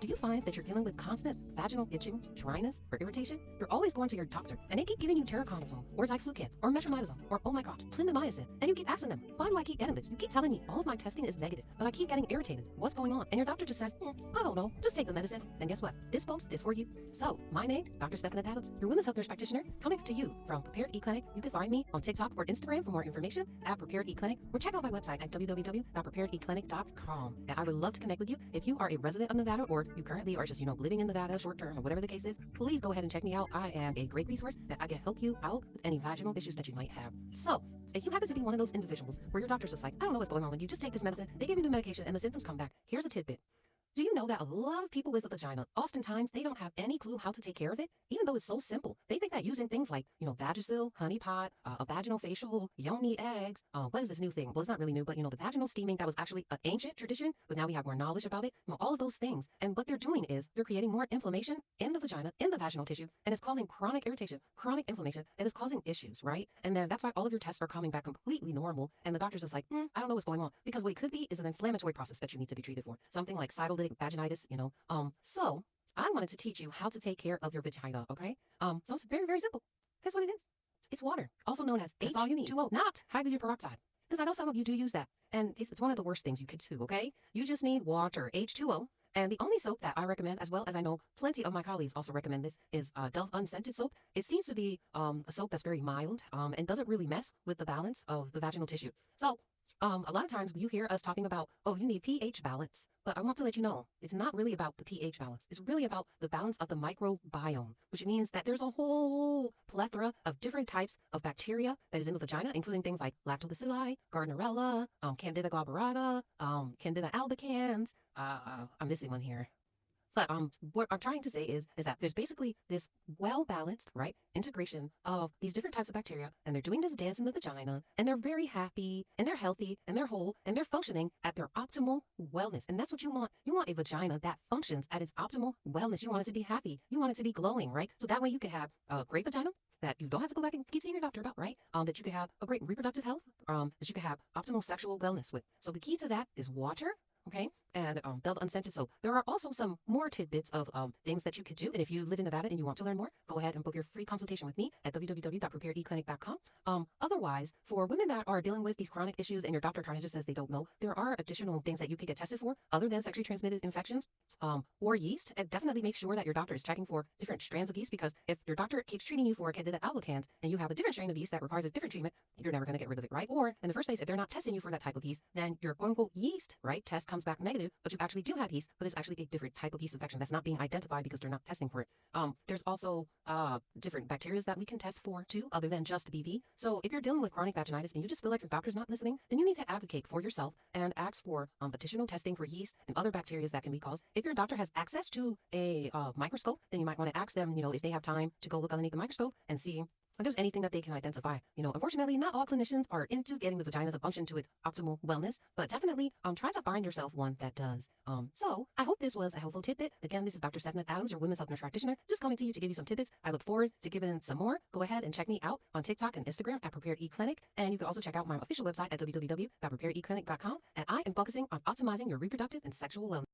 Do you find that you're dealing with constant vaginal itching, dryness, or irritation? You're always going to your doctor, and they keep giving you terraconazole, or diflucan, or metronidazole, or oh my god, clindamycin, and you keep asking them, why do I keep getting this? You keep telling me all of my testing is negative, but I keep getting irritated. What's going on? And your doctor just says, I don't know, just take the medicine. And guess what? This post is for you. So, my name, Dr. Stephanie Adams, your women's health nurse practitioner, coming to you from Prepared E Clinic. You can find me on TikTok or Instagram for more information at Prepared E Clinic, or check out my website at www.preparedeclinic.com. And I would love to connect with you. If you are a resident of Nevada, or you currently are just, living in Nevada short term, or whatever the case is, please go ahead and check me out. I am a great resource that I can help you out with any vaginal issues that you might have. So, if you happen to be one of those individuals where your doctor's just like, I don't know what's going on with you, just take this medicine, they give you the medication, and the symptoms come back, here's a tidbit. Do you know that a lot of people with a vagina, oftentimes they don't have any clue how to take care of it, even though it's so simple? They think that using things like, Vagisil, honey pot, a vaginal facial, yoni eggs, what is this new thing? Well, it's not really new, but the vaginal steaming, that was actually an ancient tradition, but now we have more knowledge about it. All of those things. And what they're doing is they're creating more inflammation in the vagina, in the vaginal tissue, and it's causing chronic irritation, chronic inflammation, and it's causing issues, right? And then that's why all of your tests are coming back completely normal, and the doctor's just like, I don't know what's going on, because what it could be is an inflammatory process that you need to be treated for. Something like cytolytic vaginitis, So I wanted to teach you how to take care of your vagina, okay? So it's very, very simple. That's what it is. It's water, also known as H2O, not hydrogen peroxide. Because I know some of you do use that, and it's one of the worst things you could do, okay? You just need water, H2O, and the only soap that I recommend, as well as I know plenty of my colleagues also recommend this, is Dove unscented soap. It seems to be a soap that's very mild and doesn't really mess with the balance of the vaginal tissue. So a lot of times you hear us talking about, oh, you need pH balance, but I want to let you know, it's not really about the pH balance. It's really about the balance of the microbiome, which means that there's a whole plethora of different types of bacteria that is in the vagina, including things like lactobacilli, Gardnerella, Candida glabrata, Candida albicans. I'm missing one here. But what I'm trying to say is that there's basically this well-balanced, right, integration of these different types of bacteria, and they're doing this dance in the vagina, and they're very happy, and they're healthy, and they're whole, and they're functioning at their optimal wellness. And that's what you want. You want a vagina that functions at its optimal wellness. You want it to be happy. You want it to be glowing, right? So that way you can have a great vagina that you don't have to go back and keep seeing your doctor about, right? That you can have a great reproductive health, that you can have optimal sexual wellness with. So the key to that is water. Okay, and Dove unscented soap. There are also some more tidbits of things that you could do. And if you live in Nevada and you want to learn more, go ahead and book your free consultation with me at www.preparedeclinic.com. Otherwise, for women that are dealing with these chronic issues and your doctor kind of just says they don't know, there are additional things that you can get tested for other than sexually transmitted infections or yeast. And definitely make sure that your doctor is checking for different strands of yeast, because if your doctor keeps treating you for Candida albicans and you have a different strain of yeast that requires a different treatment, you're never going to get rid of it, right? Or in the first place, if they're not testing you for that type of yeast, then your quote-unquote yeast, right, test comes back negative, but you actually do have yeast, but it's actually a different type of yeast infection that's not being identified because they're not testing for it. There's also different bacteria that we can test for too, other than just BV. So if you're dealing with chronic vaginitis and you just feel like your doctor's not listening, then you need to advocate for yourself and ask for additional testing for yeast and other bacteria that can be caused. If your doctor has access to a microscope, then you might want to ask them, if they have time to go look underneath the microscope and see if there's anything that they can identify. Unfortunately, not all clinicians are into getting the vagina's function to its optimal wellness, but definitely try to find yourself one that does. So I hope this was a helpful tidbit. Again, this is Dr. Stephanie Adams, your women's health nurse practitioner, just coming to you to give you some tidbits. I look forward to giving some more. Go ahead and check me out on TikTok and Instagram at Prepared E Clinic, and you can also check out my official website at www.preparedeclinic.com. And I am focusing on optimizing your reproductive and sexual wellness.